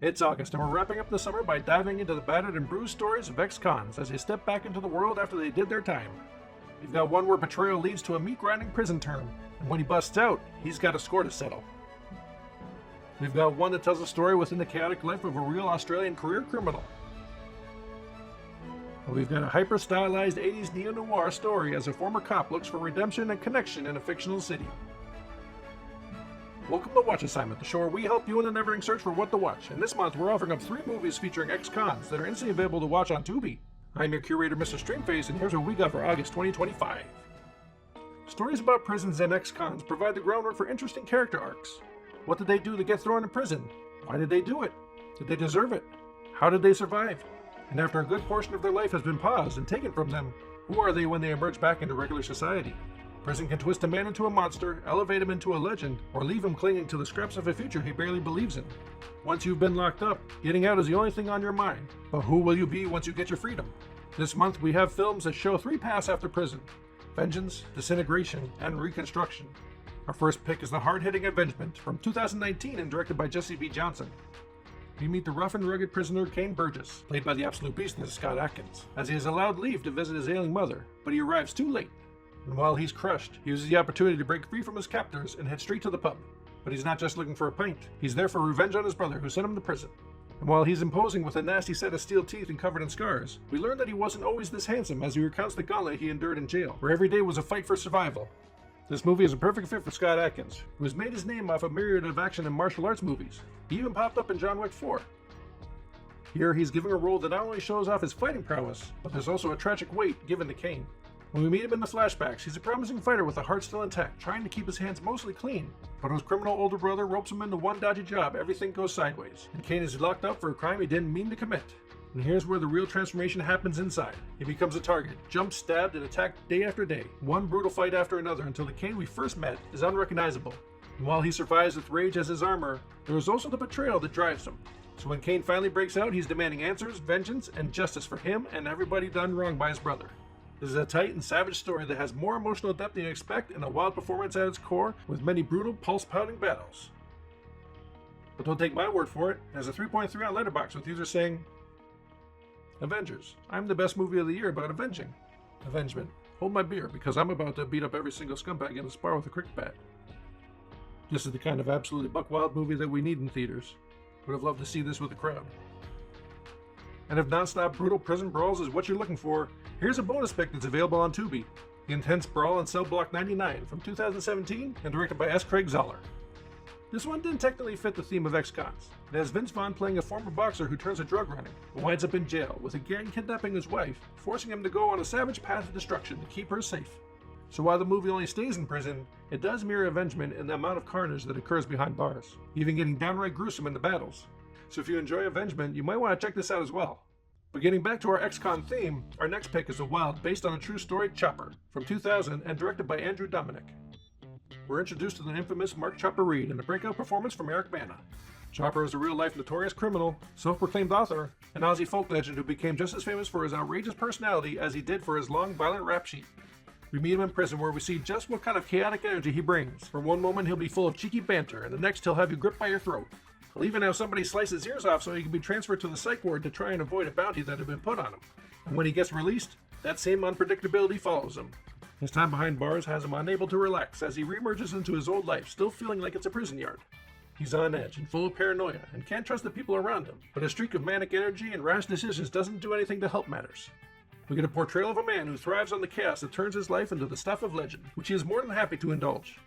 It's August, and we're wrapping up the summer by diving into the battered and bruised stories of ex-cons as they step back into the world after they did their time. We've got one where betrayal leads to a meat-grinding prison term, and when he busts out, he's got a score to settle. We've got one that tells a story within the chaotic life of a real Australian career criminal. And we've got a hyper-stylized 80s neo-noir story as a former cop looks for redemption and connection in a fictional city. Welcome to Watch Assignment, the show where we help you in the never-ending search for what to watch. And this month, we're offering up 3 movies featuring ex-cons that are instantly available to watch on Tubi. I'm your curator, Mr. Streamface, and here's what we got for August 2025. Stories about prisons and ex-cons provide the groundwork for interesting character arcs. What did they do to get thrown in prison? Why did they do it? Did they deserve it? How did they survive? And after a good portion of their life has been paused and taken from them, who are they when they emerge back into regular society? Prison can twist a man into a monster, elevate him into a legend, or leave him clinging to the scraps of a future he barely believes in. Once you've been locked up, getting out is the only thing on your mind. But who will you be once you get your freedom? This month we have films that show 3 paths after prison: vengeance, disintegration, and reconstruction. Our first pick is the hard-hitting Avengement from 2019 and directed by Jesse B. Johnson. We meet the rough and rugged prisoner Kane Burgess, played by the absolute beastness Scott Adkins, as he is allowed leave to visit his ailing mother, but he arrives too late. And while he's crushed, he uses the opportunity to break free from his captors and head straight to the pub. But he's not just looking for a pint, he's there for revenge on his brother who sent him to prison. And while he's imposing with a nasty set of steel teeth and covered in scars, we learn that he wasn't always this handsome as he recounts the gauntlet he endured in jail, where every day was a fight for survival. This movie is a perfect fit for Scott Adkins, who has made his name off a myriad of action and martial arts movies. He even popped up in John Wick 4. Here he's given a role that not only shows off his fighting prowess, but there's also a tragic weight given to Kane. When we meet him in the flashbacks, he's a promising fighter with a heart still intact, trying to keep his hands mostly clean. But when his criminal older brother ropes him into one dodgy job, everything goes sideways, and Kane is locked up for a crime he didn't mean to commit. And here's where the real transformation happens inside. He becomes a target, jumped, stabbed, and attacked day after day, one brutal fight after another until the Kane we first met is unrecognizable. And while he survives with rage as his armor, there is also the betrayal that drives him. So when Kane finally breaks out, he's demanding answers, vengeance, and justice for him and everybody done wrong by his brother. This is a tight and savage story that has more emotional depth than you expect and a wild performance at its core with many brutal, pulse-pounding battles. But don't take my word for it. It has a 3.3 on Letterboxd with users saying, Avengers, I'm the best movie of the year about avenging. Avengement, hold my beer because I'm about to beat up every single scumbag in a spar with a cricket bat. This is the kind of absolutely buck-wild movie that we need in theaters. Would have loved to see this with the crowd. And if non-stop brutal prison brawls is what you're looking for, here's a bonus pick that's available on Tubi. The intense Brawl in Cell Block 99 from 2017 and directed by S. Craig Zahler. This one didn't technically fit the theme of ex-cons. It has Vince Vaughn playing a former boxer who turns to drug running, but winds up in jail with a gang kidnapping his wife, forcing him to go on a savage path of destruction to keep her safe. So while the movie only stays in prison, it does mirror Avengement in the amount of carnage that occurs behind bars, even getting downright gruesome in the battles. So if you enjoy Avengement, you might want to check this out as well. But getting back to our ex-con theme, our next pick is a wild, based on a true story, Chopper, from 2000 and directed by Andrew Dominic. We're introduced to the infamous Mark Chopper Reed in a breakout performance from Eric Bana. Chopper is a real-life notorious criminal, self-proclaimed author, and Aussie folk legend who became just as famous for his outrageous personality as he did for his long, violent rap sheet. We meet him in prison where we see just what kind of chaotic energy he brings. For one moment he'll be full of cheeky banter, and the next he'll have you gripped by your throat. He'll even have somebody slice his ears off so he can be transferred to the psych ward to try and avoid a bounty that had been put on him. And when he gets released, that same unpredictability follows him. His time behind bars has him unable to relax as he reemerges into his old life, still feeling like it's a prison yard. He's on edge and full of paranoia and can't trust the people around him, but a streak of manic energy and rash decisions doesn't do anything to help matters. We get a portrayal of a man who thrives on the chaos that turns his life into the stuff of legend, which he is more than happy to indulge.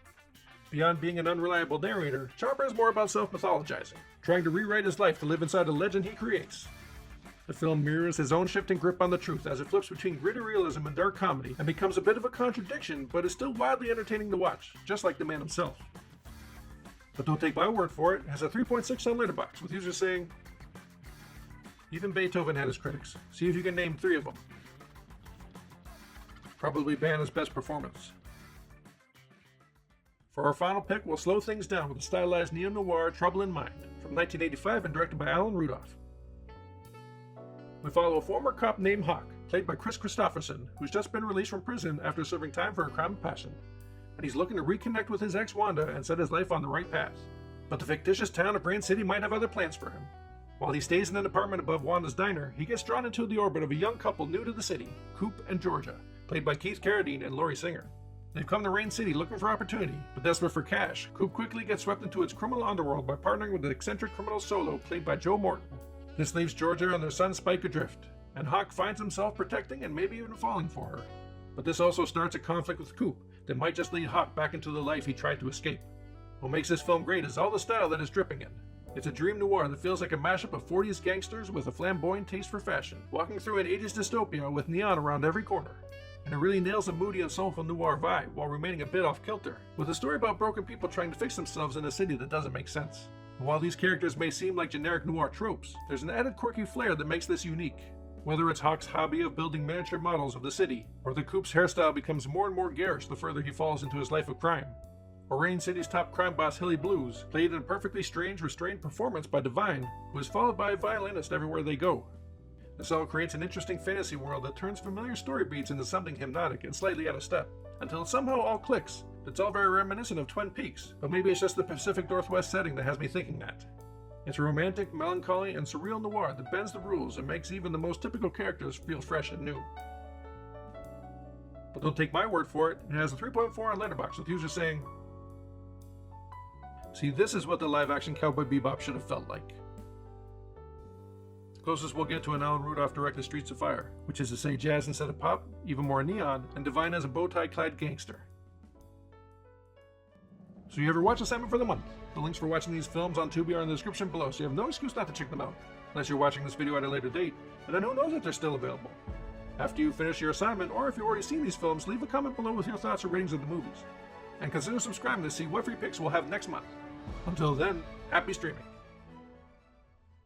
Beyond being an unreliable narrator, Chopper is more about self-mythologizing, trying to rewrite his life to live inside the legend he creates. The film mirrors his own shifting grip on the truth as it flips between gritty realism and dark comedy and becomes a bit of a contradiction, but is still wildly entertaining to watch, just like the man himself. But don't take my word for it, it has a 3.6 on Letterboxd with users saying, even Beethoven had his critics. See if you can name 3 of them. Probably Bana's best performance. For our final pick, we'll slow things down with a stylized neo-noir Trouble in Mind from 1985 and directed by Alan Rudolph. We follow a former cop named Hawk, played by Chris Christopherson, who's just been released from prison after serving time for a crime of passion. And he's looking to reconnect with his ex Wanda and set his life on the right path. But the fictitious town of Brain City might have other plans for him. While he stays in an apartment above Wanda's diner, he gets drawn into the orbit of a young couple new to the city, Coop and Georgia, played by Keith Carradine and Laurie Singer. They've come to Rain City looking for opportunity, but desperate for cash. Coop quickly gets swept into its criminal underworld by partnering with the eccentric criminal Solo, played by Joe Morton. This leaves Georgia and their son Spike adrift, and Hawk finds himself protecting and maybe even falling for her. But this also starts a conflict with Coop that might just lead Hawk back into the life he tried to escape. What makes this film great is all the style that is dripping in. It's a dream noir that feels like a mashup of 40s gangsters with a flamboyant taste for fashion, walking through an 80s dystopia with neon around every corner. And it really nails a moody and soulful noir vibe while remaining a bit off kilter, with a story about broken people trying to fix themselves in a city that doesn't make sense. And while these characters may seem like generic noir tropes, there's an added quirky flair that makes this unique. Whether it's Hawk's hobby of building miniature models of the city, or the Coop's hairstyle becomes more and more garish the further he falls into his life of crime, or Rain City's top crime boss Hilly Blues, played in a perfectly strange, restrained performance by Divine, who is followed by a violinist everywhere they go. This all creates an interesting fantasy world that turns familiar story beats into something hypnotic and slightly out of step, until it somehow all clicks. It's all very reminiscent of Twin Peaks, but maybe it's just the Pacific Northwest setting that has me thinking that. It's a romantic, melancholy, and surreal noir that bends the rules and makes even the most typical characters feel fresh and new. But don't take my word for it, it has a 3.4 on Letterboxd, with users saying, "See, this is what the live-action Cowboy Bebop should have felt like." The closest we'll get to an Alan Rudolph-directed Streets of Fire, which is to say jazz instead of pop, even more neon, and Divine as a bow-tie-clad gangster. So you ever watch Assignment for the Month? The links for watching these films on Tubi are in the description below, so you have no excuse not to check them out, unless you're watching this video at a later date, and then who knows if they're still available. After you finish your assignment, or if you've already seen these films, leave a comment below with your thoughts or ratings of the movies. And consider subscribing to see what free picks we'll have next month. Until then, happy streaming.